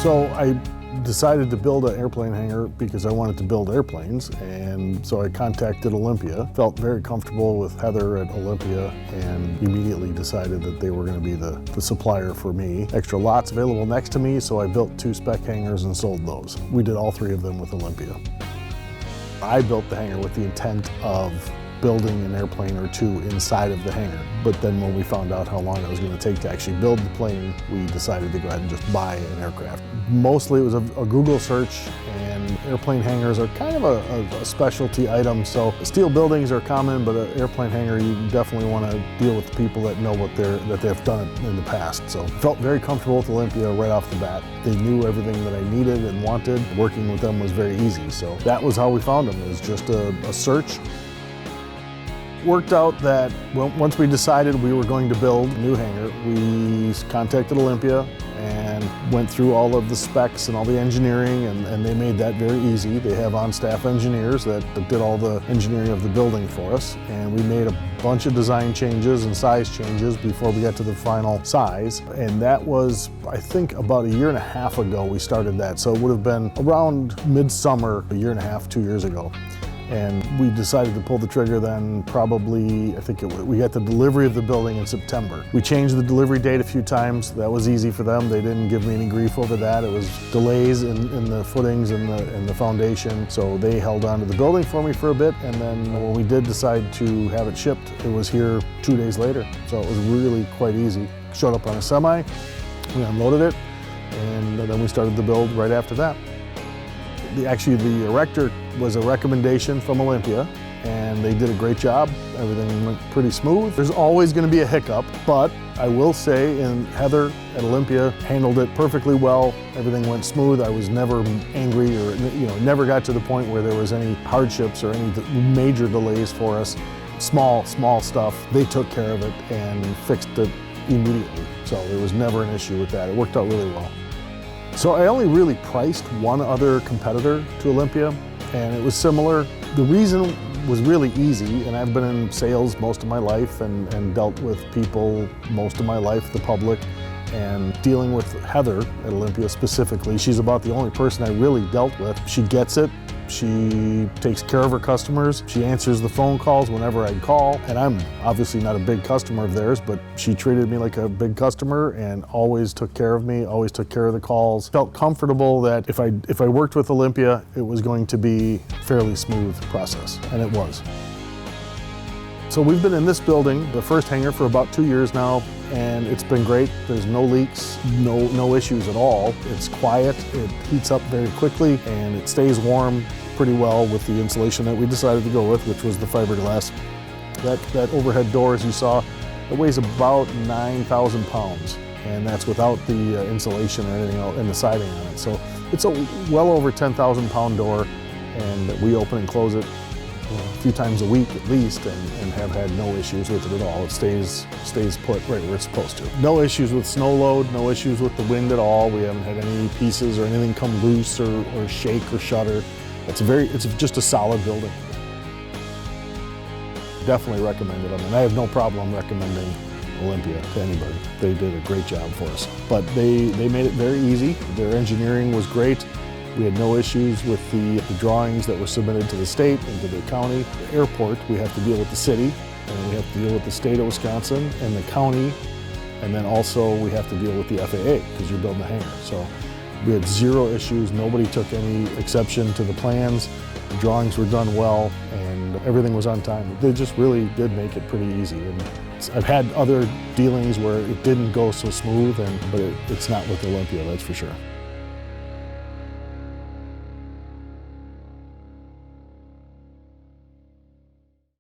So I decided to build an airplane hangar because I wanted to build airplanes, and so I contacted Olympia. Felt very comfortable with Heather at Olympia and immediately decided that they were going to be the supplier for me. Extra lots available next to me, so I built 2 spec hangars and sold those. We did all 3 of them with Olympia. I built the hangar with the intent of building an airplane or 2 inside of the hangar. But then when we found out how long it was going to take to actually build the plane, we decided to go ahead and just buy an aircraft. Mostly it was a Google search, and airplane hangars are kind of a specialty item. So steel buildings are common, but an airplane hangar, you definitely want to deal with the people that know that they've done it in the past. So felt very comfortable with Olympia right off the bat. They knew everything that I needed and wanted. Working with them was very easy. So that was how we found them. It was just a search. Worked out that once we decided we were going to build a new hangar, we contacted Olympia and went through all of the specs and all the engineering, and they made that very easy. They have on-staff engineers that did all the engineering of the building for us, and we made a bunch of design changes and size changes before we got to the final size. And that was, I think, about 1.5 years ago we started that. So it would have been around midsummer, 1.5 years, 2 years ago. And we decided to pull the trigger then probably, we got the delivery of the building in September. We changed the delivery date a few times. That was easy for them. They didn't give me any grief over that. It was delays in the footings and the foundation. So they held on to the building for me for a bit. And then when we did decide to have it shipped, it was here 2 days later. So it was really quite easy. Showed up on a semi, we unloaded it, and then we started the build right after that. Actually, the erector was a recommendation from Olympia, and they did a great job. Everything went pretty smooth. There's always going to be a hiccup, but I will say, and Heather at Olympia handled it perfectly well. Everything went smooth. I was never angry, or never got to the point where there was any hardships or any major delays for us. Small stuff. They took care of it and fixed it immediately. So there was never an issue with that. It worked out really well. So I only really priced one other competitor to Olympia, and it was similar. The reason was really easy, and I've been in sales most of my life and dealt with people most of my life, the public, and dealing with Heather at Olympia specifically. She's about the only person I really dealt with. She gets it. She takes care of her customers. She answers the phone calls whenever I call. And I'm obviously not a big customer of theirs, but she treated me like a big customer and always took care of me, always took care of the calls. Felt comfortable that if I worked with Olympia, it was going to be a fairly smooth process, and it was. So we've been in this building, the first hangar, for about 2 years now, and it's been great. There's no leaks, no issues at all. It's quiet, it heats up very quickly, and it stays warm pretty well with the insulation that we decided to go with, which was the fiberglass. That overhead door, as you saw, it weighs about 9,000 pounds, and that's without the insulation or anything else and the siding on it. So it's a well over 10,000 pound door, and we open and close it a few times a week at least, and have had no issues with it at all. It stays put right where it's supposed to. No issues with snow load, no issues with the wind at all. We haven't had any pieces or anything come loose or shake or shudder. It's just a solid building. Definitely recommended them, and I have no problem recommending Olympia to anybody. They did a great job for us. But they made it very easy. Their engineering was great. We had no issues with the drawings that were submitted to the state and to the county. The airport, we have to deal with the city, and we have to deal with the state of Wisconsin and the county, and then also we have to deal with the FAA because you're building a hangar. So we had 0 issues. Nobody took any exception to the plans. The drawings were done well, and everything was on time. They just really did make it pretty easy. And I've had other dealings where it didn't go so smooth, but it's not with Olympia, that's for sure.